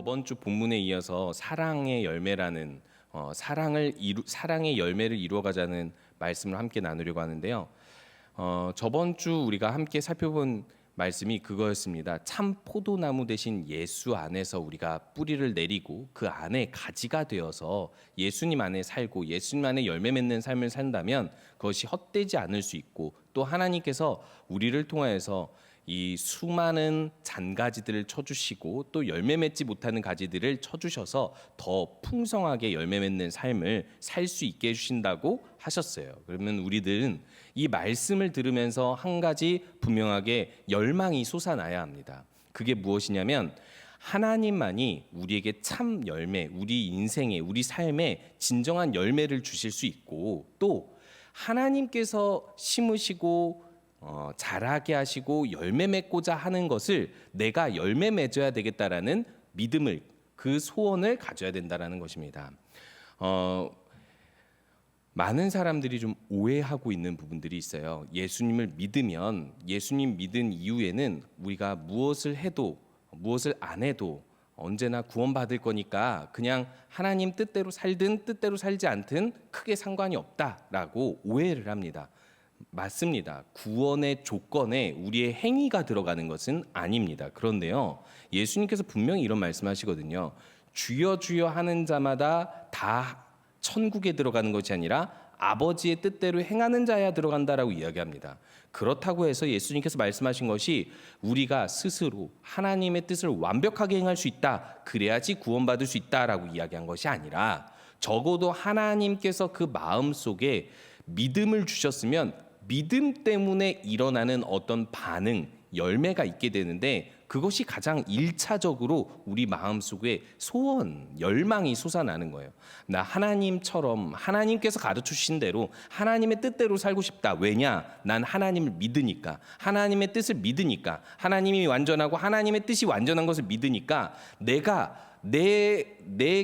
저번 주 본문에 이어서 사랑의 열매라는 사랑의 열매를 이루어가자는 말씀을 함께 나누려고 하는데요. 저번 주 우리가 함께 살펴본 말씀이 그거였습니다. 참 포도나무 대신 예수 안에서 우리가 뿌리를 내리고 그 안에 가지가 되어서 예수님 안에 살고 예수님 안에 열매 맺는 삶을 산다면 그것이 헛되지 않을 수 있고, 또 하나님께서 우리를 통하여서 이 수많은 잔가지들을 쳐주시고 또 열매 맺지 못하는 가지들을 쳐주셔서 더 풍성하게 열매 맺는 삶을 살 수 있게 해주신다고 하셨어요. 그러면 우리들은 이 말씀을 들으면서 한 가지 분명하게 열망이 솟아나야 합니다. 그게 무엇이냐면 하나님만이 우리에게 참 열매, 우리 인생에, 우리 삶에 진정한 열매를 주실 수 있고, 또 하나님께서 심으시고 자라게 하시고 열매 맺고자 하는 것을 내가 열매 맺어야 되겠다라는 믿음을, 그 소원을 가져야 된다라는 것입니다. 많은 사람들이 좀 오해하고 있는 부분들이 있어요. 예수님을 믿으면, 예수님 믿은 이후에는 우리가 무엇을 해도 무엇을 안 해도 언제나 구원받을 거니까 그냥 하나님 뜻대로 살든 뜻대로 살지 않든 크게 상관이 없다라고 오해를 합니다. 맞습니다. 구원의 조건에 우리의 행위가 들어가는 것은 아닙니다. 그런데요, 예수님께서 분명히 이런 말씀하시거든요. 주여 주여 하는 자마다 다 천국에 들어가는 것이 아니라 아버지의 뜻대로 행하는 자야 들어간다라고 이야기합니다. 그렇다고 해서 예수님께서 말씀하신 것이 우리가 스스로 하나님의 뜻을 완벽하게 행할 수 있다, 그래야지 구원받을 수 있다라고 이야기한 것이 아니라, 적어도 하나님께서 그 마음속에 믿음을 주셨으면 믿음 때문에 일어나는 어떤 반응, 열매가 있게 되는데, 그것이 가장 1차적으로 우리 마음속에 소원, 열망이 솟아나는 거예요. 나 하나님처럼 하나님께서 가르쳐주신 대로 하나님의 뜻대로 살고 싶다. 왜냐? 난 하나님을 믿으니까, 하나님의 뜻을 믿으니까, 하나님이 완전하고 하나님의 뜻이 완전한 것을 믿으니까 내가 내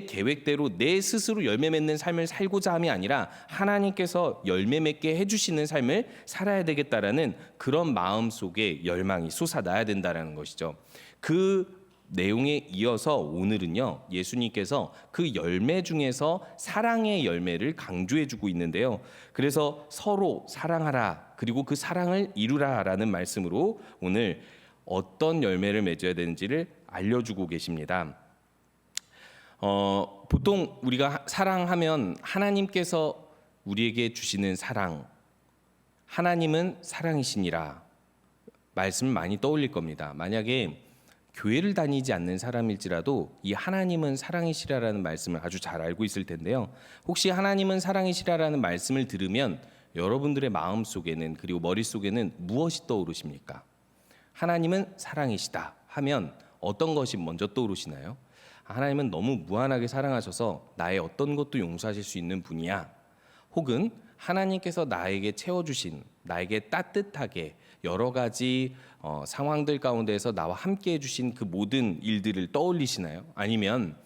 계획대로 내 스스로 열매 맺는 삶을 살고자 함이 아니라 하나님께서 열매 맺게 해주시는 삶을 살아야 되겠다라는 그런 마음 속에 열망이 솟아나야 된다라는 것이죠. 그 내용에 이어서 오늘은요, 예수님께서 그 열매 중에서 사랑의 열매를 강조해주고 있는데요. 그래서 서로 사랑하라, 그리고 그 사랑을 이루라라는 말씀으로 오늘 어떤 열매를 맺어야 되는지를 알려주고 계십니다. 보통 우리가 사랑하면 하나님께서 우리에게 주시는 사랑, 하나님은 사랑이시니라 말씀을 많이 떠올릴 겁니다. 만약에 교회를 다니지 않는 사람일지라도 이 하나님은 사랑이시라라는 말씀을 아주 잘 알고 있을 텐데요. 혹시 하나님은 사랑이시라라는 말씀을 들으면 여러분들의 마음속에는, 그리고 머릿속에는 무엇이 떠오르십니까? 하나님은 사랑이시다 하면 어떤 것이 먼저 떠오르시나요? 하나님은 너무 무한하게 사랑하셔서 나의 어떤 것도 용서하실 수 있는 분이야. 혹은 하나님께서 나에게 채워주신, 나에게 따뜻하게 여러 가지 상황들 가운데에서 나와 함께 해주신 그 모든 일들을 떠올리시나요? 아니면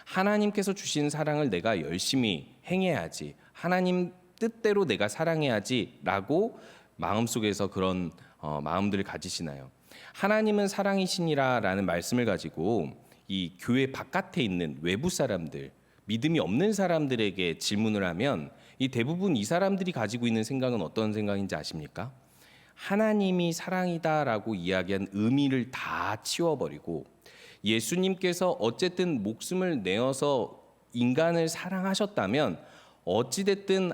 하나님께서 주신 사랑을 내가 열심히 행해야지, 하나님 뜻대로 내가 사랑해야지 라고 마음속에서 그런 마음들을 가지시나요? 하나님은 사랑이시니라 라는 말씀을 가지고 이 교회 바깥에 있는 외부 사람들, 믿음이 없는 사람들에게 질문을 하면 대부분 이 사람들이 가지고 있는 생각은 어떤 생각인지 아십니까? 하나님이 사랑이다라고 이야기한 의미를 다 치워버리고, 예수님께서 어쨌든 목숨을 내어서 인간을 사랑하셨다면 어찌됐든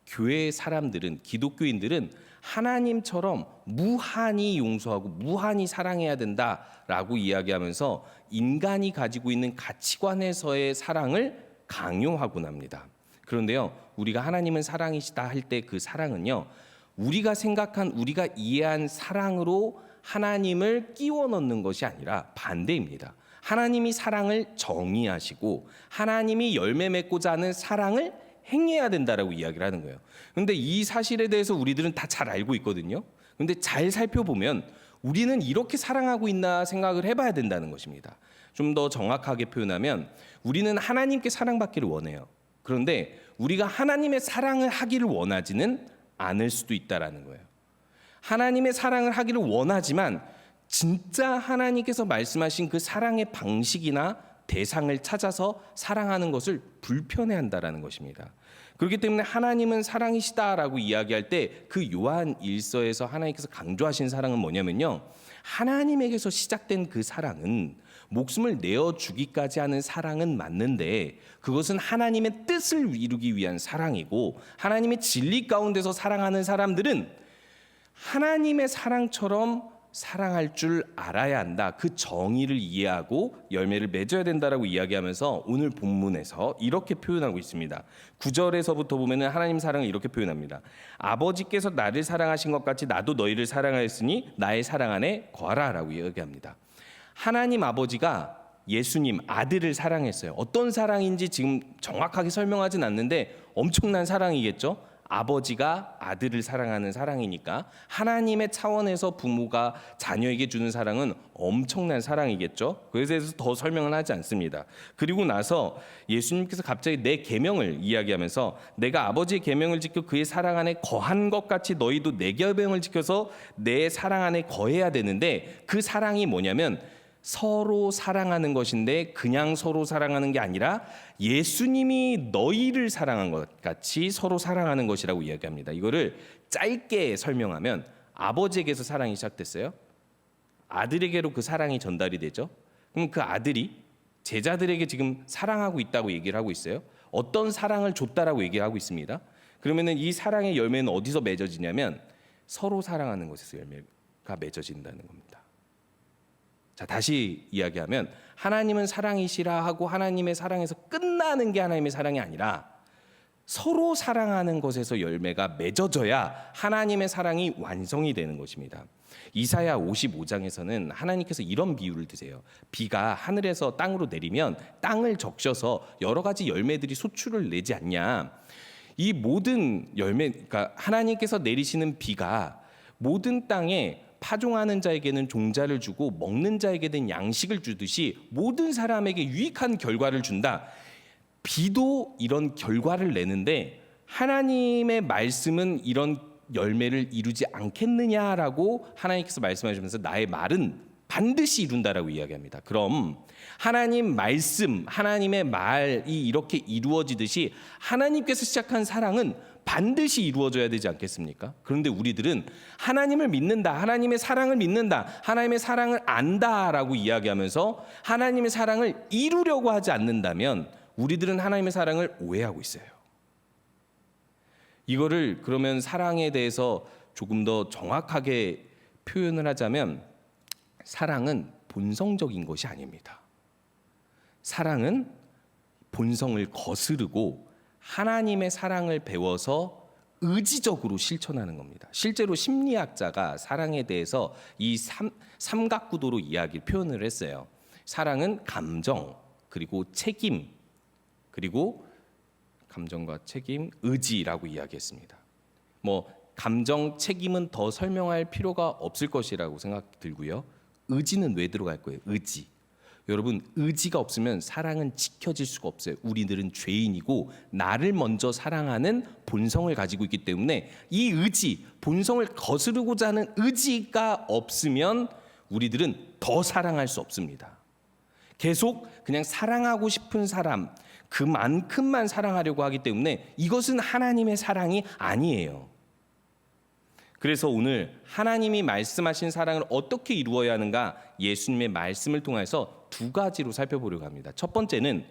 교회 사람들은, 기독교인들은 하나님처럼 무한히 용서하고 무한히 사랑해야 된다라고 이야기하면서 인간이 가지고 있는 가치관에서의 사랑을 강요하곤 합니다. 그런데요, 우리가 하나님은 사랑이시다 할 때 그 사랑은요, 우리가 생각한, 우리가 이해한 사랑으로 하나님을 끼워 넣는 것이 아니라 반대입니다. 하나님이 사랑을 정의하시고 하나님이 열매 맺고자 하는 사랑을 행해야 된다라고 이야기를 하는 거예요. 그런데 이 사실에 대해서 우리들은 다 잘 알고 있거든요. 그런데 잘 살펴보면 우리는 이렇게 사랑하고 있나 생각을 해봐야 된다는 것입니다. 좀 더 정확하게 표현하면 우리는 하나님께 사랑받기를 원해요. 그런데 우리가 하나님의 사랑을 하기를 원하지는 않을 수도 있다라는 거예요. 하나님의 사랑을 하기를 원하지만 진짜 하나님께서 말씀하신 그 사랑의 방식이나 대상을 찾아서 사랑하는 것을 불편해한다라는 것입니다. 그렇기 때문에 하나님은 사랑이시다라고 이야기할 때 그 요한 1서에서 하나님께서 강조하신 사랑은 뭐냐면요, 하나님에게서 시작된 그 사랑은 목숨을 내어주기까지 하는 사랑은 맞는데 그것은 하나님의 뜻을 이루기 위한 사랑이고, 하나님의 진리 가운데서 사랑하는 사람들은 하나님의 사랑처럼 사랑할 줄 알아야 한다. 그 정의를 이해하고 열매를 맺어야 된다라고 이야기하면서 오늘 본문에서 이렇게 표현하고 있습니다. 9절에서부터 보면은 하나님 사랑을 이렇게 표현합니다. 아버지께서 나를 사랑하신 것 같이 나도 너희를 사랑하였으니 나의 사랑 안에 거하라라고 이야기합니다. 하나님 아버지가 예수님 아들을 사랑했어요. 어떤 사랑인지 지금 정확하게 설명하진 않는데 엄청난 사랑이겠죠. 아버지가 아들을 사랑하는 사랑이니까 하나님의 차원에서 부모가 자녀에게 주는 사랑은 엄청난 사랑이겠죠. 그래서 더 설명은 하지 않습니다. 그리고 나서 예수님께서 갑자기 내 계명을 이야기하면서 내가 아버지의 계명을 지켜 그의 사랑 안에 거한 것 같이 너희도 내 계명을 지켜서 내 사랑 안에 거해야 되는데, 그 사랑이 뭐냐면 서로 사랑하는 것인데 그냥 서로 사랑하는 게 아니라 예수님이 너희를 사랑한 것 같이 서로 사랑하는 것이라고 이야기합니다. 이거를 짧게 설명하면 아버지에게서 사랑이 시작됐어요. 아들에게로 그 사랑이 전달이 되죠. 그럼 그 아들이 제자들에게 지금 사랑하고 있다고 얘기를 하고 있어요. 어떤 사랑을 줬다라고 얘기를 하고 있습니다. 그러면은 이 사랑의 열매는 어디서 맺어지냐면 서로 사랑하는 곳에서 열매가 맺어진다는 겁니다. 자, 다시 이야기하면 하나님은 사랑이시라 하고 하나님의 사랑에서 끝나는 게 하나님의 사랑이 아니라 서로 사랑하는 것에서 열매가 맺어져야 하나님의 사랑이 완성이 되는 것입니다. 이사야 55장에서는 하나님께서 이런 비유를 드세요. 비가 하늘에서 땅으로 내리면 땅을 적셔서 여러 가지 열매들이 소출을 내지 않냐. 이 모든 열매, 그러니까 하나님께서 내리시는 비가 모든 땅에 파종하는 자에게는 종자를 주고 먹는 자에게는 양식을 주듯이 모든 사람에게 유익한 결과를 준다. 비도 이런 결과를 내는데 하나님의 말씀은 이런 열매를 이루지 않겠느냐라고 하나님께서 말씀하시면서 나의 말은 반드시 이룬다라고 이야기합니다. 그럼 하나님 말씀, 하나님의 말이 이렇게 이루어지듯이 하나님께서 시작한 사랑은 반드시 이루어져야 되지 않겠습니까? 그런데 우리들은 하나님을 믿는다, 하나님의 사랑을 믿는다, 하나님의 사랑을 안다라고 이야기하면서 하나님의 사랑을 이루려고 하지 않는다면 우리들은 하나님의 사랑을 오해하고 있어요. 이거를 그러면 사랑에 대해서 조금 더 정확하게 표현을 하자면 사랑은 본성적인 것이 아닙니다. 사랑은 본성을 거스르고 하나님의 사랑을 배워서 의지적으로 실천하는 겁니다. 실제로 심리학자가 사랑에 대해서 이 삼각구도로 표현을 했어요. 사랑은 감정, 그리고 책임, 그리고 감정과 책임, 의지라고 이야기했습니다. 감정, 책임은 더 설명할 필요가 없을 것이라고 생각 들고요. 의지는 왜 들어갈 거예요? 의지. 여러분, 의지가 없으면 사랑은 지켜질 수가 없어요. 우리들은 죄인이고 나를 먼저 사랑하는 본성을 가지고 있기 때문에 이 의지, 본성을 거스르고자 하는 의지가 없으면 우리들은 더 사랑할 수 없습니다. 계속 그냥 사랑하고 싶은 사람, 그만큼만 사랑하려고 하기 때문에 이것은 하나님의 사랑이 아니에요. 그래서 오늘 하나님이 말씀하신 사랑을 어떻게 이루어야 하는가, 예수님의 말씀을 통해서 두 가지로 살펴보려고 합니다. 첫 번째는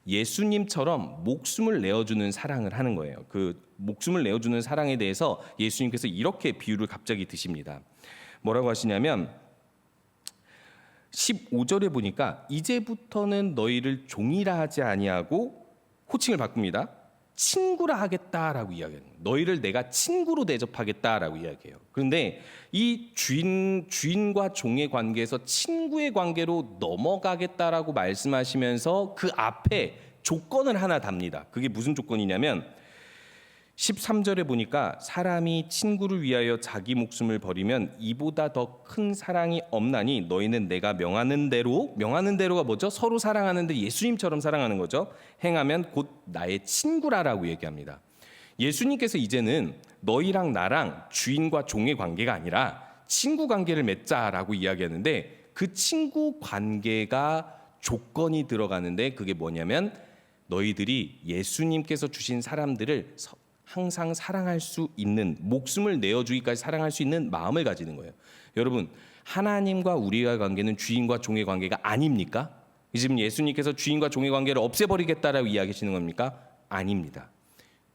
예수님처럼 목숨을 내어주는 사랑을 하는 거예요. 그 목숨을 내어주는 사랑에 대해서 예수님께서 이렇게 비유를 갑자기 드십니다. 뭐라고 하시냐면 15절에 보니까 이제부터는 너희를 종이라 하지 아니하고 호칭을 바꿉니다. 친구라 하겠다라고 이야기해요. 너희를 내가 친구로 대접하겠다라고 이야기해요. 그런데 이 주인과 종의 관계에서 친구의 관계로 넘어가겠다라고 말씀하시면서 그 앞에 조건을 하나 답니다. 그게 무슨 조건이냐면 13절에 보니까 사람이 친구를 위하여 자기 목숨을 버리면 이보다 더 큰 사랑이 없나니 너희는 내가 명하는 대로가 뭐죠? 서로 사랑하는데 예수님처럼 사랑하는 거죠. 행하면 곧 나의 친구라라고 얘기합니다. 예수님께서 이제는 너희랑 나랑 주인과 종의 관계가 아니라 친구 관계를 맺자라고 이야기하는데 그 친구 관계가 조건이 들어가는데 그게 뭐냐면 너희들이 예수님께서 주신 사람들을 항상 사랑할 수 있는, 목숨을 내어주기까지 사랑할 수 있는 마음을 가지는 거예요. 여러분, 하나님과 우리의 관계는 주인과 종의 관계가 아닙니까? 지금 예수님께서 주인과 종의 관계를 없애버리겠다라고 이야기하시는 겁니까? 아닙니다.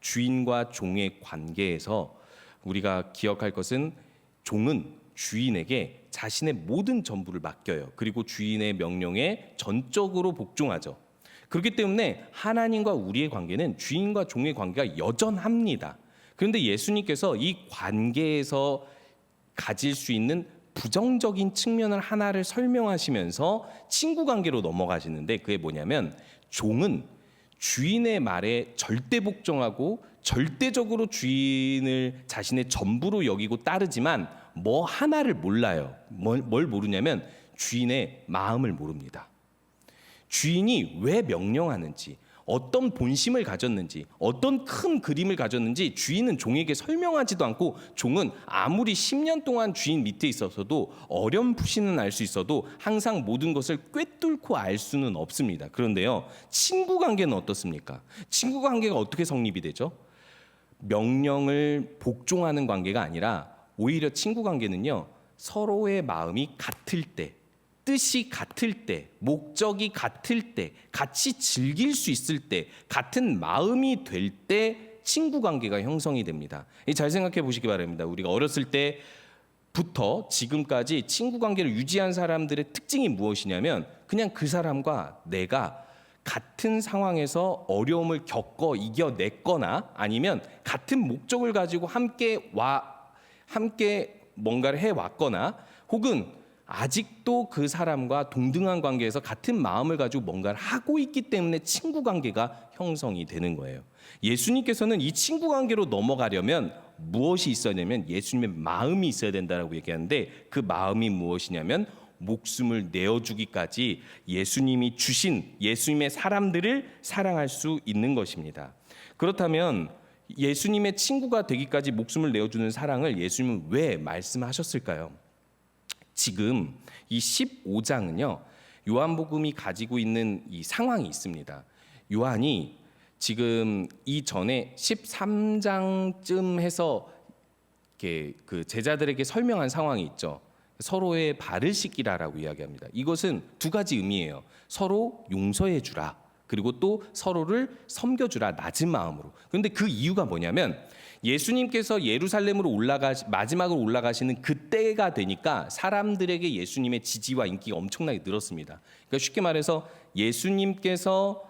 주인과 종의 관계에서 우리가 기억할 것은 종은 주인에게 자신의 모든 전부를 맡겨요. 그리고 주인의 명령에 전적으로 복종하죠. 그렇기 때문에 하나님과 우리의 관계는 주인과 종의 관계가 여전합니다. 그런데 예수님께서 이 관계에서 가질 수 있는 부정적인 측면을 하나를 설명하시면서 친구 관계로 넘어가시는데 그게 뭐냐면 종은 주인의 말에 절대 복종하고 절대적으로 주인을 자신의 전부로 여기고 따르지만 뭐 하나를 몰라요. 뭘 모르냐면 주인의 마음을 모릅니다. 주인이 왜 명령하는지, 어떤 본심을 가졌는지, 어떤 큰 그림을 가졌는지 주인은 종에게 설명하지도 않고 종은 아무리 10년 동안 주인 밑에 있어서도 어렴풋이는 알 수 있어도 항상 모든 것을 꿰뚫고 알 수는 없습니다. 그런데요, 친구 관계는 어떻습니까? 친구 관계가 어떻게 성립이 되죠? 명령을 복종하는 관계가 아니라 오히려 친구 관계는요, 서로의 마음이 같을 때, 뜻이 같을 때, 목적이 같을 때, 같이 즐길 수 있을 때, 같은 마음이 될 때 친구 관계가 형성이 됩니다. 잘 생각해 보시기 바랍니다. 우리가 어렸을 때부터 지금까지 친구 관계를 유지한 사람들의 특징이 무엇이냐면 그냥 그 사람과 내가 같은 상황에서 어려움을 겪어 이겨냈거나 아니면 같은 목적을 가지고 함께 뭔가를 해왔거나 혹은 아직도 그 사람과 동등한 관계에서 같은 마음을 가지고 뭔가를 하고 있기 때문에 친구 관계가 형성이 되는 거예요. 예수님께서는 이 친구 관계로 넘어가려면 무엇이 있어야 되냐면 예수님의 마음이 있어야 된다라고 얘기하는데 그 마음이 무엇이냐면 목숨을 내어주기까지 예수님이 주신 예수님의 사람들을 사랑할 수 있는 것입니다. 그렇다면 예수님의 친구가 되기까지 목숨을 내어주는 사랑을 예수님은 왜 말씀하셨을까요? 지금 이 15장은요, 요한복음이 가지고 있는 이 상황이 있습니다. 요한이 지금 이전에 13장쯤 해서 이렇게 그 제자들에게 설명한 상황이 있죠. 서로의 발을 씻기라라고 이야기합니다. 이것은 두 가지 의미예요. 서로 용서해 주라. 그리고 또 서로를 섬겨주라, 낮은 마음으로. 그런데 그 이유가 뭐냐면 예수님께서 예루살렘으로 마지막으로 올라가시는 그때가 되니까 사람들에게 예수님의 지지와 인기가 엄청나게 늘었습니다. 그러니까 쉽게 말해서 예수님께서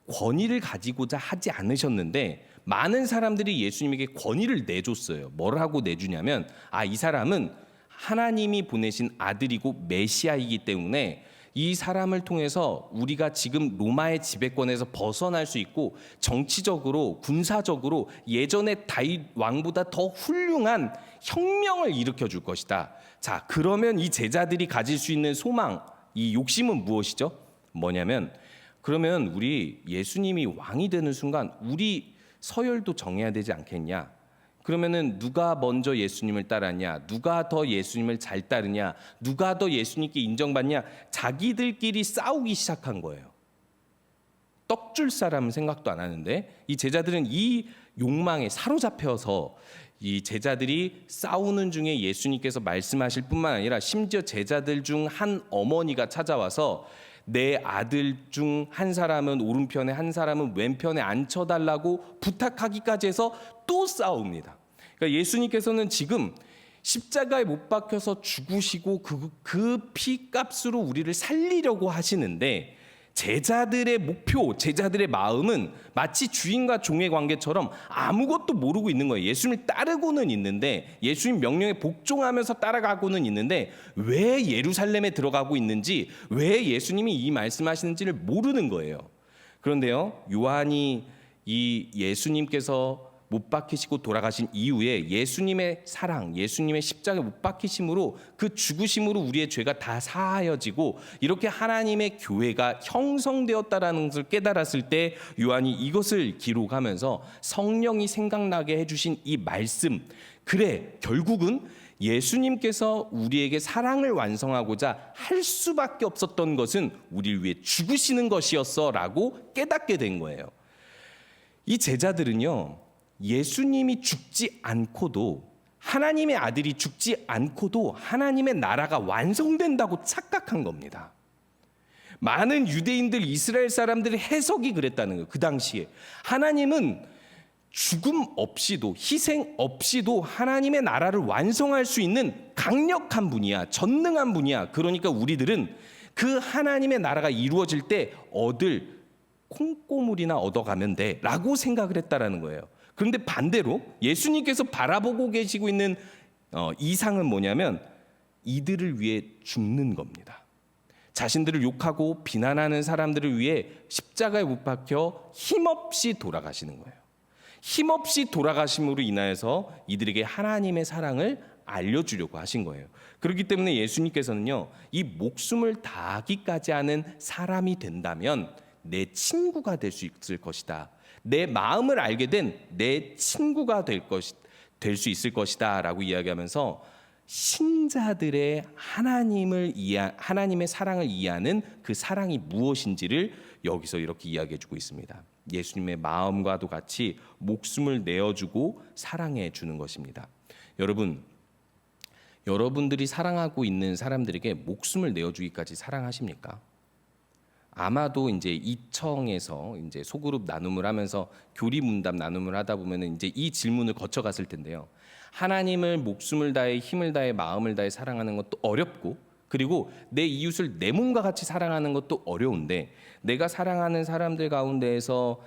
권위를 가지고자 하지 않으셨는데 많은 사람들이 예수님에게 권위를 내줬어요. 뭘 하고 내주냐면 이 사람은 하나님이 보내신 아들이고 메시아이기 때문에 이 사람을 통해서 우리가 지금 로마의 지배권에서 벗어날 수 있고 정치적으로 군사적으로 예전의 다윗 왕보다 더 훌륭한 혁명을 일으켜 줄 것이다. 자, 그러면 이 제자들이 가질 수 있는 소망, 이 욕심은 무엇이죠? 뭐냐면 그러면 우리 예수님이 왕이 되는 순간 우리 서열도 정해야 되지 않겠냐? 그러면은 누가 먼저 예수님을 따랐냐, 누가 더 예수님을 잘 따르냐, 누가 더 예수님께 인정받냐, 자기들끼리 싸우기 시작한 거예요. 떡 줄 사람은 생각도 안 하는데 이 제자들은 이 욕망에 사로잡혀서 이 제자들이 싸우는 중에 예수님께서 말씀하실 뿐만 아니라 심지어 제자들 중 한 어머니가 찾아와서 내 아들 중 한 사람은 오른편에 한 사람은 왼편에 앉혀달라고 부탁하기까지 해서 또 싸웁니다. 그러니까 예수님께서는 지금 십자가에 못 박혀서 죽으시고 그 피값으로 우리를 살리려고 하시는데 제자들의 목표, 제자들의 마음은 마치 주인과 종의 관계처럼 아무것도 모르고 있는 거예요. 예수님을 따르고는 있는데 예수님 명령에 복종하면서 따라가고는 있는데 왜 예루살렘에 들어가고 있는지, 왜 예수님이 이 말씀하시는지를 모르는 거예요. 그런데요, 요한이 이 예수님께서 못 박히시고 돌아가신 이후에 예수님의 사랑, 예수님의 십자가에 못 박히심으로 그 죽으심으로 우리의 죄가 다 사하여지고 이렇게 하나님의 교회가 형성되었다라는 것을 깨달았을 때 요한이 이것을 기록하면서 성령이 생각나게 해주신 이 말씀, 그래 결국은 예수님께서 우리에게 사랑을 완성하고자 할 수밖에 없었던 것은 우리를 위해 죽으시는 것이었어라고 깨닫게 된 거예요. 이 제자들은요, 예수님이 죽지 않고도, 하나님의 아들이 죽지 않고도 하나님의 나라가 완성된다고 착각한 겁니다. 많은 유대인들, 이스라엘 사람들의 해석이 그랬다는 거예요. 그 당시에 하나님은 죽음 없이도, 희생 없이도 하나님의 나라를 완성할 수 있는 강력한 분이야, 전능한 분이야. 그러니까 우리들은 그 하나님의 나라가 이루어질 때 얻을 콩고물이나 얻어가면 돼 라고 생각을 했다라는 거예요. 그런데 반대로 예수님께서 바라보고 계시고 있는 이상은 뭐냐면 이들을 위해 죽는 겁니다. 자신들을 욕하고 비난하는 사람들을 위해 십자가에 못 박혀 힘없이 돌아가시는 거예요. 힘없이 돌아가심으로 인하여서 이들에게 하나님의 사랑을 알려주려고 하신 거예요. 그렇기 때문에 예수님께서는요, 이 목숨을 다하기까지 하는 사람이 된다면 내 친구가 될 수 있을 것이다. 내 마음을 알게 된 내 친구가 될 수 있을 것이다 라고 이야기하면서 신자들의 하나님의 사랑을 이해하는 그 사랑이 무엇인지를 여기서 이렇게 이야기해 주고 있습니다. 예수님의 마음과도 같이 목숨을 내어주고 사랑해 주는 것입니다. 여러분들이 사랑하고 있는 사람들에게 목숨을 내어주기까지 사랑하십니까? 아마도 이제 이청에서 이제 소그룹 나눔을 하면서 교리 문답 나눔을 하다 보면은 이제 이 질문을 거쳐갔을 텐데요. 하나님을 목숨을 다해 힘을 다해 마음을 다해 사랑하는 것도 어렵고, 그리고 내 이웃을 내 몸과 같이 사랑하는 것도 어려운데, 내가 사랑하는 사람들 가운데에서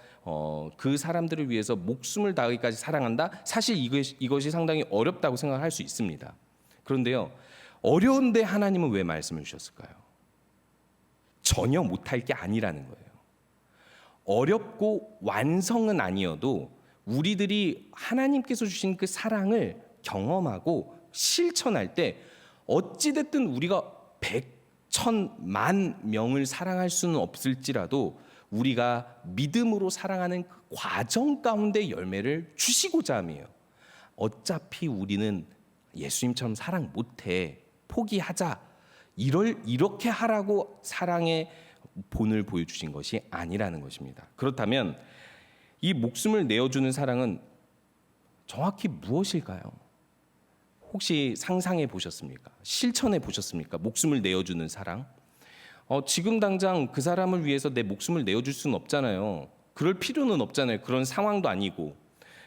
그 사람들을 위해서 목숨을 다하기까지 사랑한다? 사실 이것이 상당히 어렵다고 생각할 수 있습니다. 그런데요, 어려운데 하나님은 왜 말씀을 주셨을까요? 전혀 못할 게 아니라는 거예요. 어렵고 완성은 아니어도 우리들이 하나님께서 주신 그 사랑을 경험하고 실천할 때 어찌됐든 우리가 100, 1000, 10,000 명을 사랑할 수는 없을지라도 우리가 믿음으로 사랑하는 그 과정 가운데 열매를 주시고자 함이에요. 어차피 우리는 예수님처럼 사랑 못해, 포기하자, 이렇게 하라고 사랑의 본을 보여주신 것이 아니라는 것입니다. 그렇다면 이 목숨을 내어주는 사랑은 정확히 무엇일까요? 혹시 상상해 보셨습니까? 실천해 보셨습니까? 목숨을 내어주는 사랑? 지금 당장 그 사람을 위해서 내 목숨을 내어줄 수는 없잖아요. 그럴 필요는 없잖아요. 그런 상황도 아니고.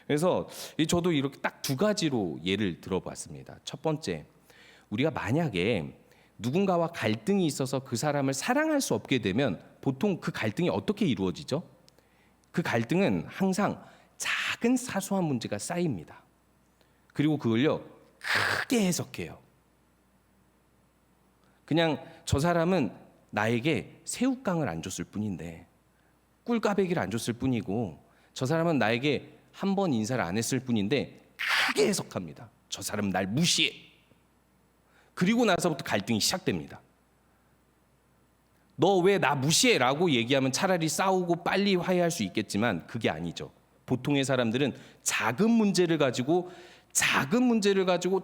그래서 저도 이렇게 딱 두 가지로 예를 들어봤습니다. 첫 번째, 우리가 만약에 누군가와 갈등이 있어서 그 사람을 사랑할 수 없게 되면 보통 그 갈등이 어떻게 이루어지죠? 그 갈등은 항상 작은 사소한 문제가 쌓입니다. 그리고 그걸요, 크게 해석해요. 그냥 저 사람은 나에게 새우깡을 안 줬을 뿐인데, 꿀까베기를 안 줬을 뿐이고, 저 사람은 나에게 한 번 인사를 안 했을 뿐인데 크게 해석합니다. 저 사람은 날 무시해. 그리고 나서부터 갈등이 시작됩니다. 너 왜 나 무시해? 라고 얘기하면 차라리 싸우고 빨리 화해할 수 있겠지만 그게 아니죠. 보통의 사람들은 작은 문제를 가지고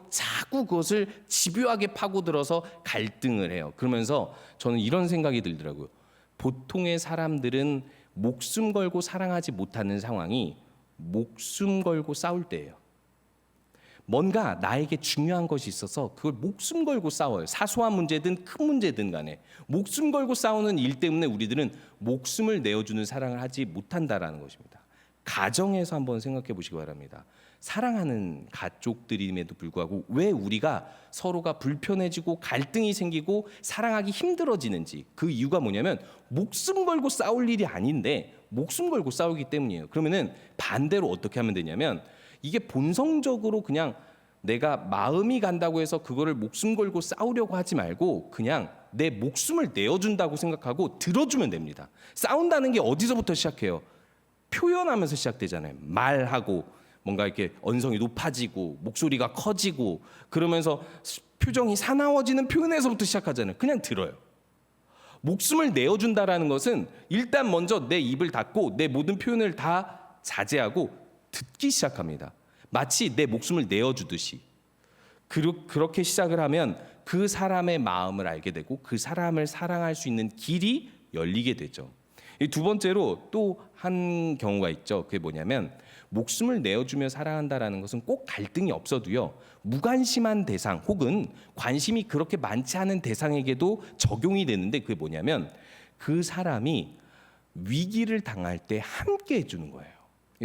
자꾸 그것을 집요하게 파고들어서 갈등을 해요. 그러면서 저는 이런 생각이 들더라고요. 보통의 사람들은 목숨 걸고 사랑하지 못하는 상황이 목숨 걸고 싸울 때예요. 뭔가 나에게 중요한 것이 있어서 그걸 목숨 걸고 싸워요. 사소한 문제든 큰 문제든 간에 목숨 걸고 싸우는 일 때문에 우리들은 목숨을 내어주는 사랑을 하지 못한다라는 것입니다. 가정에서 한번 생각해 보시기 바랍니다. 사랑하는 가족들임에도 불구하고 왜 우리가 서로가 불편해지고 갈등이 생기고 사랑하기 힘들어지는지, 그 이유가 뭐냐면 목숨 걸고 싸울 일이 아닌데 목숨 걸고 싸우기 때문이에요. 그러면은 반대로 어떻게 하면 되냐면, 이게 본성적으로 그냥 내가 마음이 간다고 해서 그거를 목숨 걸고 싸우려고 하지 말고 그냥 내 목숨을 내어준다고 생각하고 들어주면 됩니다. 싸운다는 게 어디서부터 시작해요? 표현하면서 시작되잖아요. 말하고 뭔가 이렇게 언성이 높아지고 목소리가 커지고 그러면서 표정이 사나워지는 표현에서부터 시작하잖아요. 그냥 들어요. 목숨을 내어준다라는 것은 일단 먼저 내 입을 닫고 내 모든 표현을 다 자제하고 듣기 시작합니다. 마치 내 목숨을 내어주듯이. 그렇게 시작을 하면 그 사람의 마음을 알게 되고 그 사람을 사랑할 수 있는 길이 열리게 되죠. 이 두 번째로 또 한 경우가 있죠. 그게 뭐냐면 목숨을 내어주며 사랑한다라는 것은 꼭 갈등이 없어도요, 무관심한 대상 혹은 관심이 그렇게 많지 않은 대상에게도 적용이 되는데, 그게 뭐냐면 그 사람이 위기를 당할 때 함께 해주는 거예요.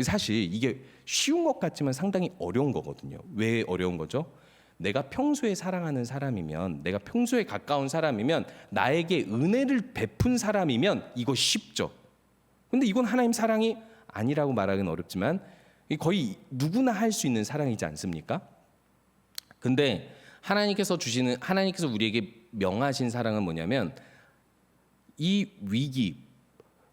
사실 이게 쉬운 것 같지만 상당히 어려운 거거든요. 왜 어려운 거죠? 내가 평소에 사랑하는 사람이면, 내가 평소에 가까운 사람이면, 나에게 은혜를 베푼 사람이면 이거 쉽죠. 근데 이건 하나님 사랑이 아니라고 말하기는 어렵지만 거의 누구나 할 수 있는 사랑이지 않습니까? 근데 하나님께서 우리에게 명하신 사랑은 뭐냐면, 이 위기,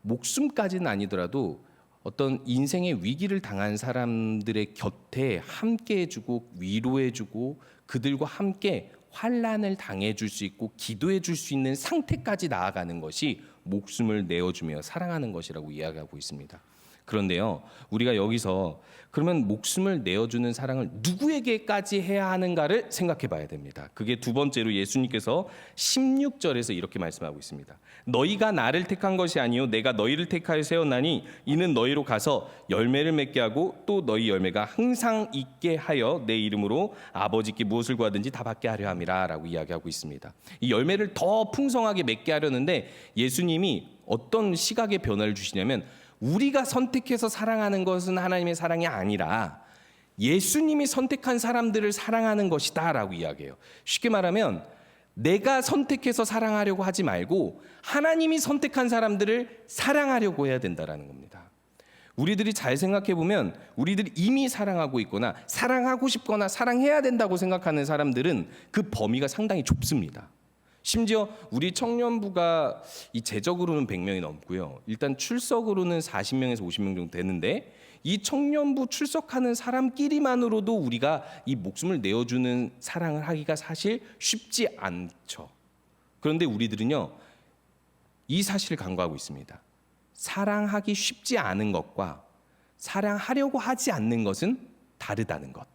목숨까지는 아니더라도 어떤 인생의 위기를 당한 사람들의 곁에 함께 해주고 위로해주고 그들과 함께 환난을 당해줄 수 있고 기도해줄 수 있는 상태까지 나아가는 것이 목숨을 내어주며 사랑하는 것이라고 이야기하고 있습니다. 그런데요, 우리가 여기서 그러면 목숨을 내어주는 사랑을 누구에게까지 해야 하는가를 생각해 봐야 됩니다. 그게 두 번째로 예수님께서 16절에서 이렇게 말씀하고 있습니다. 너희가 나를 택한 것이 아니요 내가 너희를 택하여 세웠나니 이는 너희로 가서 열매를 맺게 하고 또 너희 열매가 항상 있게 하여 내 이름으로 아버지께 무엇을 구하든지 다 받게 하려 함이라 라고 이야기하고 있습니다. 이 열매를 더 풍성하게 맺게 하려는데 예수님이 어떤 시각의 변화를 주시냐면, 우리가 선택해서 사랑하는 것은 하나님의 사랑이 아니라 예수님이 선택한 사람들을 사랑하는 것이다 라고 이야기해요. 쉽게 말하면 내가 선택해서 사랑하려고 하지 말고 하나님이 선택한 사람들을 사랑하려고 해야 된다라는 겁니다. 우리들이 잘 생각해 보면 우리들이 이미 사랑하고 있거나 사랑하고 싶거나 사랑해야 된다고 생각하는 사람들은 그 범위가 상당히 좁습니다. 심지어 우리 청년부가 이 재적으로는 100명이 넘고요. 일단 출석으로는 40명에서 50명 정도 되는데, 이 청년부 출석하는 사람끼리만으로도 우리가 이 목숨을 내어주는 사랑을 하기가 사실 쉽지 않죠. 그런데 우리들은요, 이 사실을 간과하고 있습니다. 사랑하기 쉽지 않은 것과 사랑하려고 하지 않는 것은 다르다는 것.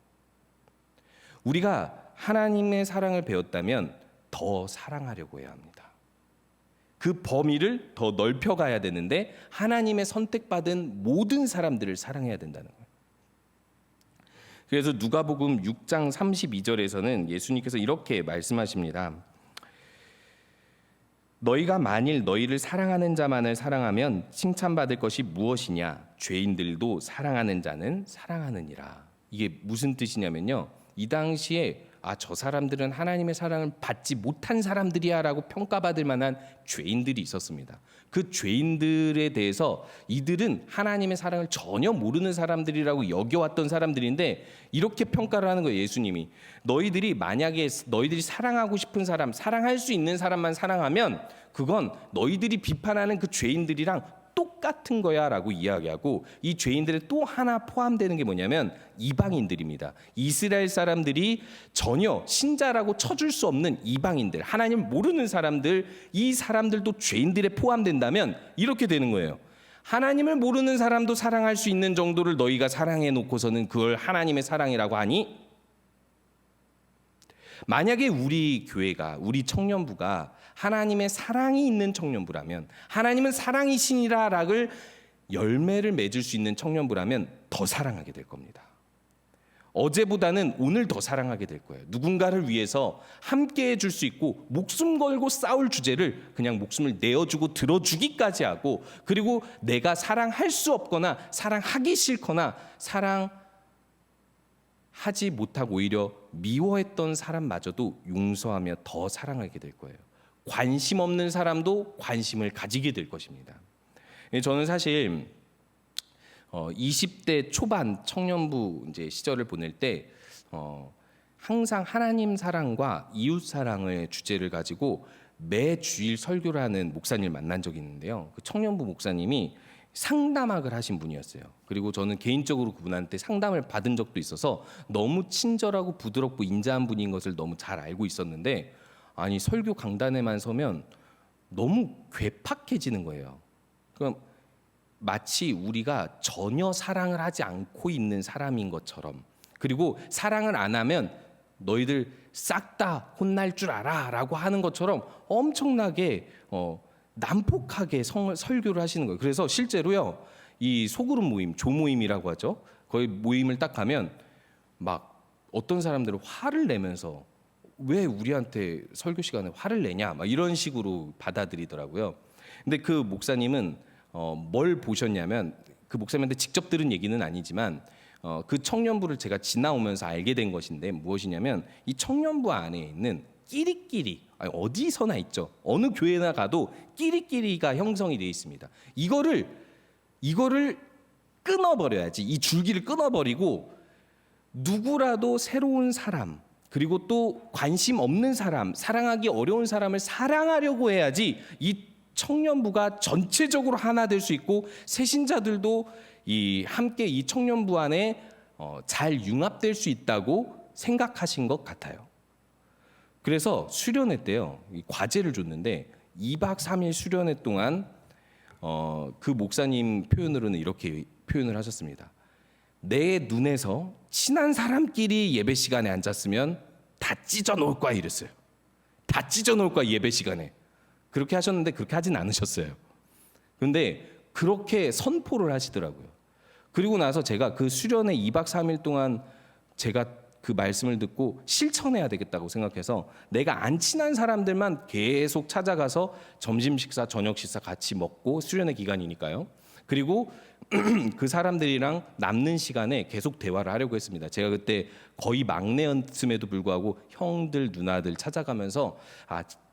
우리가 하나님의 사랑을 배웠다면 더 사랑하려고 해야 합니다. 그 범위를 더 넓혀가야 되는데 하나님의 선택받은 모든 사람들을 사랑해야 된다는 거예요. 그래서 누가복음 6장 32절에서는 예수님께서 이렇게 말씀하십니다. 너희가 만일 너희를 사랑하는 자만을 사랑하면 칭찬받을 것이 무엇이냐? 죄인들도 사랑하는 자는 사랑하느니라. 이게 무슨 뜻이냐면요, 이 당시에 저 사람들은 하나님의 사랑을 받지 못한 사람들이야 라고 평가받을 만한 죄인들이 있었습니다. 그 죄인들에 대해서 이들은 하나님의 사랑을 전혀 모르는 사람들이라고 여겨왔던 사람들인데, 이렇게 평가를 하는 거예요. 예수님이 너희들이 만약에 너희들이 사랑하고 싶은 사람, 사랑할 수 있는 사람만 사랑하면 그건 너희들이 비판하는 그 죄인들이랑 똑같은 거야 라고 이야기하고, 이 죄인들에 또 하나 포함되는 게 뭐냐면 이방인들입니다. 이스라엘 사람들이 전혀 신자라고 쳐줄 수 없는 이방인들, 하나님 모르는 사람들, 이 사람들도 죄인들에 포함된다면 이렇게 되는 거예요. 하나님을 모르는 사람도 사랑할 수 있는 정도를 너희가 사랑해 놓고서는 그걸 하나님의 사랑이라고 하니? 만약에 우리 교회가, 우리 청년부가 하나님의 사랑이 있는 청년부라면, 하나님은 사랑이시니라를 열매를 맺을 수 있는 청년부라면 더 사랑하게 될 겁니다. 어제보다는 오늘 더 사랑하게 될 거예요. 누군가를 위해서 함께 해줄 수 있고 목숨 걸고 싸울 주제를 그냥 목숨을 내어주고 들어주기까지 하고, 그리고 내가 사랑할 수 없거나 사랑하기 싫거나 사랑하지 못하고 오히려 미워했던 사람마저도 용서하며 더 사랑하게 될 거예요. 관심 없는 사람도 관심을 가지게 될 것입니다. 저는 사실 20대 초반 청년부 이제 시절을 보낼 때 항상 하나님 사랑과 이웃 사랑의 주제를 가지고 매 주일 설교를 하는 목사님을 만난 적이 있는데요. 그 청년부 목사님이 상담학을 하신 분이었어요. 그리고 저는 개인적으로 그분한테 상담을 받은 적도 있어서 너무 친절하고 부드럽고 인자한 분인 것을 너무 잘 알고 있었는데, 아니 설교 강단에만 서면 너무 괴팍해지는 거예요. 그럼 마치 우리가 전혀 사랑을 하지 않고 있는 사람인 것처럼, 그리고 사랑을 안 하면 너희들 싹 다 혼날 줄 알아라고 하는 것처럼 엄청나게 난폭하게 설교를 하시는 거예요. 그래서 실제로요, 이 소그룹 모임, 조모임이라고 하죠. 거의 모임을 딱 가면 막 어떤 사람들은 화를 내면서 왜 우리한테 설교 시간에 화를 내냐, 막 이런 식으로 받아들이더라고요. 근데 그 목사님은 뭘 보셨냐면, 그 목사님한테 직접 들은 얘기는 아니지만 그 청년부를 제가 지나오면서 알게 된 것인데, 무엇이냐면 이 청년부 안에 있는 끼리끼리, 어디서나 있죠. 어느 교회나 가도 끼리끼리가 형성이 되어 있습니다. 이거를 끊어버려야지. 이 줄기를 끊어버리고 누구라도 새로운 사람, 그리고 또 관심 없는 사람, 사랑하기 어려운 사람을 사랑하려고 해야지 이 청년부가 전체적으로 하나 될 수 있고, 새신자들도 함께 이 청년부 안에 잘 융합될 수 있다고 생각하신 것 같아요. 그래서 수련회 때요, 과제를 줬는데 2박 3일 수련회 동안 그 목사님 표현으로는 이렇게 표현을 하셨습니다. 내 눈에서 친한 사람끼리 예배 시간에 앉았으면 다 찢어 놓을 거야, 이랬어요. 다 찢어 놓을 거야, 예배 시간에. 그렇게 하셨는데 그렇게 하진 않으셨어요. 그런데 그렇게 선포를 하시더라고요. 그리고 나서 제가 그 수련회 2박 3일 동안 제가 그 말씀을 듣고 실천해야 되겠다고 생각해서 내가 안 친한 사람들만 계속 찾아가서 점심 식사, 저녁 식사 같이 먹고, 수련회 기간이니까요. 그리고 그 사람들이랑 남는 시간에 계속 대화를 하려고 했습니다. 제가 그때 거의 막내였음에도 불구하고 형들, 누나들 찾아가면서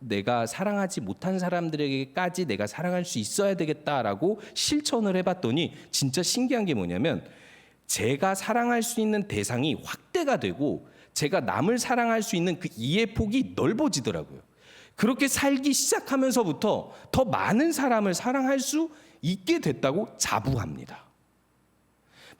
내가 사랑하지 못한 사람들에게까지 내가 사랑할 수 있어야 되겠다라고 실천을 해봤더니 진짜 신기한 게 뭐냐면, 제가 사랑할 수 있는 대상이 확대가 되고 제가 남을 사랑할 수 있는 그 이해 폭이 넓어지더라고요. 그렇게 살기 시작하면서부터 더 많은 사람을 사랑할 수 있게 됐다고 자부합니다.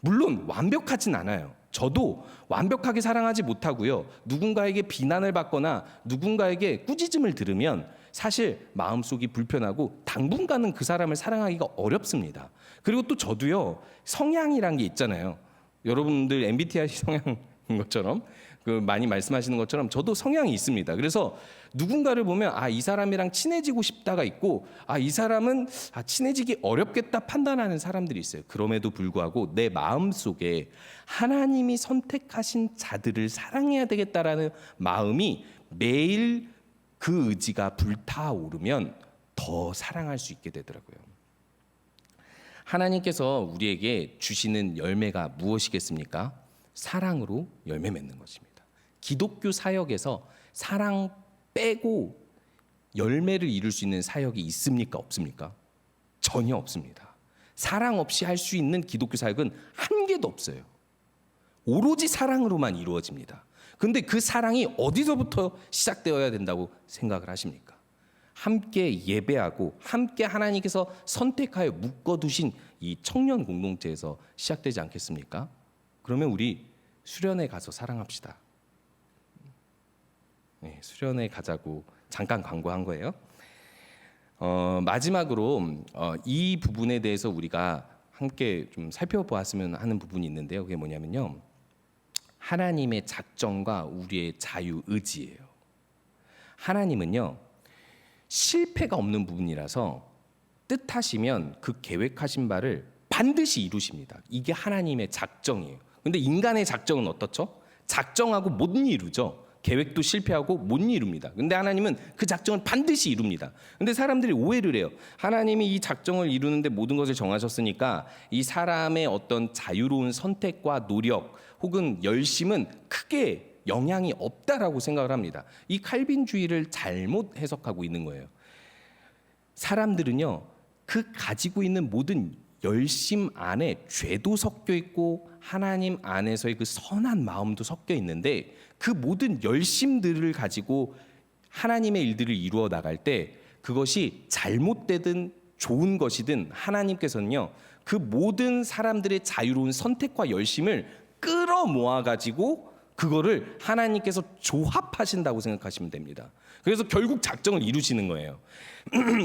물론 완벽하진 않아요. 저도 완벽하게 사랑하지 못하고요. 누군가에게 비난을 받거나 누군가에게 꾸짖음을 들으면 사실 마음속이 불편하고 당분간은 그 사람을 사랑하기가 어렵습니다. 그리고 또 저도요, 성향이란 게 있잖아요. 여러분들 MBTI 성향인 것처럼, 많이 말씀하시는 것처럼 저도 성향이 있습니다. 그래서 누군가를 보면 이 사람이랑 친해지고 싶다가 있고, 이 사람은 친해지기 어렵겠다 판단하는 사람들이 있어요. 그럼에도 불구하고 내 마음속에 하나님이 선택하신 자들을 사랑해야 되겠다라는 마음이 매일 그 의지가 불타오르면 더 사랑할 수 있게 되더라고요. 하나님께서 우리에게 주시는 열매가 무엇이겠습니까? 사랑으로 열매 맺는 것입니다. 기독교 사역에서 사랑 빼고 열매를 이룰 수 있는 사역이 있습니까? 없습니까? 전혀 없습니다. 사랑 없이 할 수 있는 기독교 사역은 한 개도 없어요. 오로지 사랑으로만 이루어집니다. 근데 그 사랑이 어디서부터 시작되어야 된다고 생각을 하십니까? 함께 예배하고 함께 하나님께서 선택하여 묶어두신 이 청년 공동체에서 시작되지 않겠습니까? 그러면 우리 수련회 가서 사랑합시다. 네, 수련회 가자고 잠깐 광고한 거예요. 마지막으로 이 부분에 대해서 우리가 함께 좀 살펴보았으면 하는 부분이 있는데요. 그게 뭐냐면요, 하나님의 작정과 우리의 자유 의지예요. 하나님은요, 실패가 없는 부분이라서 뜻하시면 그 계획하신 바를 반드시 이루십니다. 이게 하나님의 작정이에요. 근데 인간의 작정은 어떻죠? 작정하고 못 이루죠. 계획도 실패하고 못 이룹니다. 근데 하나님은 그 작정을 반드시 이룹니다. 근데 사람들이 오해를 해요. 하나님이 이 작정을 이루는데 모든 것을 정하셨으니까 이 사람의 어떤 자유로운 선택과 노력 혹은 열심은 크게 영향이 없다라고 생각을 합니다. 이 칼빈주의를 잘못 해석하고 있는 거예요. 사람들은요, 그 가지고 있는 모든 열심 안에 죄도 섞여 있고 하나님 안에서의 그 선한 마음도 섞여 있는데, 그 모든 열심들을 가지고 하나님의 일들을 이루어 나갈 때 그것이 잘못되든 좋은 것이든 하나님께서는요, 그 모든 사람들의 자유로운 선택과 열심을 끌어모아 가지고 그거를 하나님께서 조합하신다고 생각하시면 됩니다. 그래서 결국 작정을 이루시는 거예요.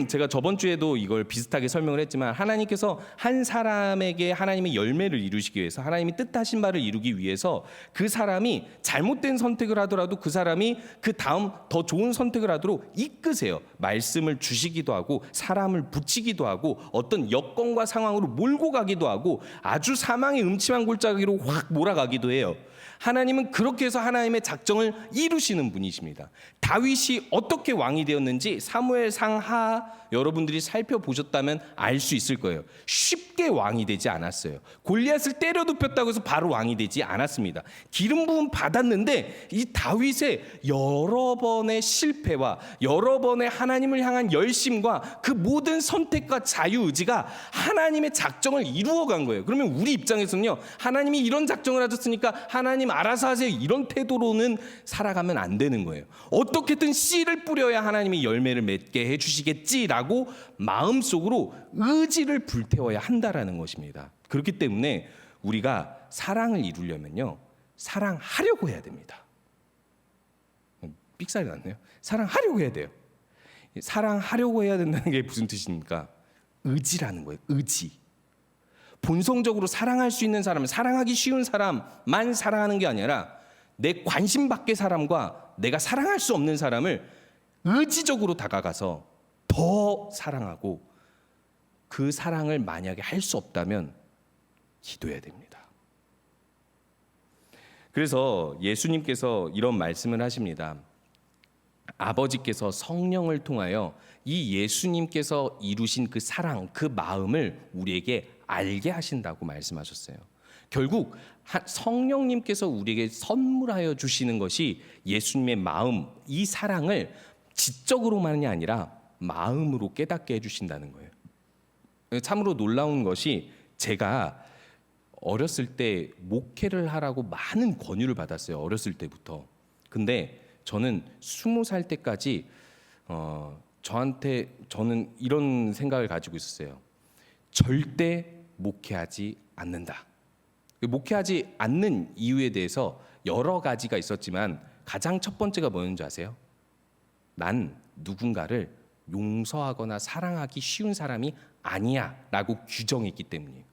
제가 저번 주에도 이걸 비슷하게 설명을 했지만 하나님께서 한 사람에게 하나님의 열매를 이루시기 위해서 하나님이 뜻하신 바를 이루기 위해서 그 사람이 잘못된 선택을 하더라도 그 사람이 그 다음 더 좋은 선택을 하도록 이끄세요. 말씀을 주시기도 하고 사람을 붙이기도 하고 어떤 여건과 상황으로 몰고 가기도 하고 아주 사망의 음침한 골짜기로 확 몰아가기도 해요. 하나님은 그렇게 해서 하나님의 작정을 이루시는 분이십니다. 다윗이 어떻게 왕이 되었는지 사무엘상 하 여러분들이 살펴보셨다면 알 수 있을 거예요. 쉽게 왕이 되지 않았어요. 골리앗을 때려 눕혔다고 해서 바로 왕이 되지 않았습니다. 기름 부음 받았는데 이 다윗의 여러 번의 실패와 여러 번의 하나님을 향한 열심과 그 모든 선택과 자유의지가 하나님의 작정을 이루어간 거예요. 그러면 우리 입장에서는요, 하나님이 이런 작정을 하셨으니까 하나님 알아서 하세요, 이런 태도로는 살아가면 안 되는 거예요. 어떻게든 씨를 뿌려야 하나님이 열매를 맺게 해주시겠지라고 마음속으로 의지를 불태워야 한다라는 것입니다. 그렇기 때문에 우리가 사랑을 이루려면요, 사랑하려고 해야 됩니다. 삑살이 났네요. 사랑하려고 해야 돼요. 사랑하려고 해야 된다는 게 무슨 뜻입니까? 의지라는 거예요. 의지. 본성적으로 사랑할 수 있는 사람은, 사랑하기 쉬운 사람만 사랑하는 게 아니라 내 관심 밖의 사람과 내가 사랑할 수 없는 사람을 의지적으로 다가가서 더 사랑하고, 그 사랑을 만약에 할 수 없다면 기도해야 됩니다. 그래서 예수님께서 이런 말씀을 하십니다. 아버지께서 성령을 통하여 이 예수님께서 이루신 그 사랑, 그 마음을 우리에게 알게 하신다고 말씀하셨어요. 결국 성령님께서 우리에게 선물하여 주시는 것이 예수님의 마음, 이 사랑을 지적으로만이 아니라 마음으로 깨닫게 해주신다는 거예요. 참으로 놀라운 것이, 제가 어렸을 때 목회를 하라고 많은 권유를 받았어요. 어렸을 때부터. 근데 저는 20살 때까지 저는 이런 생각을 가지고 있었어요. 절대 목회하지 않는다. 목회하지 않는 이유에 대해서 여러 가지가 있었지만 가장 첫 번째가 뭐였는지 아세요? 난 누군가를 용서하거나 사랑하기 쉬운 사람이 아니야 라고 규정했기 때문이에요.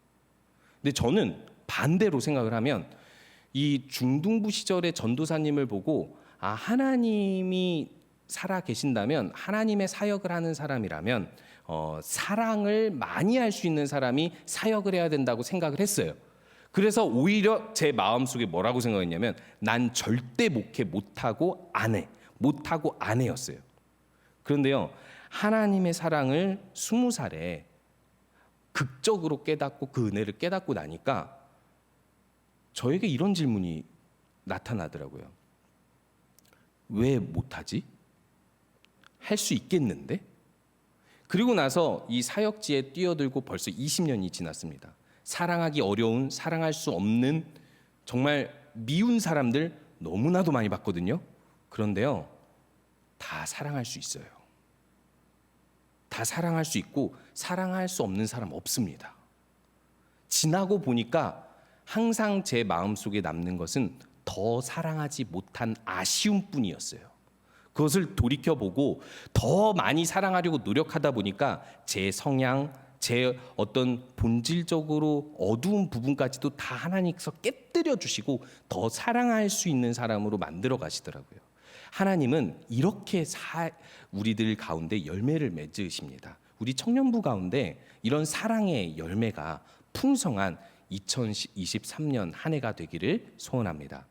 근데 저는 반대로 생각을 하면, 이 중등부 시절의 전도사님을 보고 하나님이 살아 계신다면, 하나님의 사역을 하는 사람이라면 사랑을 많이 할 수 있는 사람이 사역을 해야 된다고 생각을 했어요. 그래서 오히려 제 마음속에 뭐라고 생각했냐면, 난 절대 목회 못하고 안 해였어요. 그런데요, 하나님의 사랑을 20살에 극적으로 깨닫고 그 은혜를 깨닫고 나니까 저에게 이런 질문이 나타나더라고요. 왜 못하지? 할 수 있겠는데? 그리고 나서 이 사역지에 뛰어들고 벌써 20년이 지났습니다. 사랑하기 어려운, 사랑할 수 없는, 정말 미운 사람들 너무나도 많이 봤거든요. 그런데요, 다 사랑할 수 있어요. 다 사랑할 수 있고 사랑할 수 없는 사람 없습니다. 지나고 보니까 항상 제 마음속에 남는 것은 더 사랑하지 못한 아쉬움뿐이었어요. 그것을 돌이켜보고 더 많이 사랑하려고 노력하다 보니까 제 성향, 제 어떤 본질적으로 어두운 부분까지도 다 하나님께서 깨뜨려 주시고 더 사랑할 수 있는 사람으로 만들어 가시더라고요. 하나님은 이렇게 우리들 가운데 열매를 맺으십니다. 우리 청년부 가운데 이런 사랑의 열매가 풍성한 2023년 한 해가 되기를 소원합니다.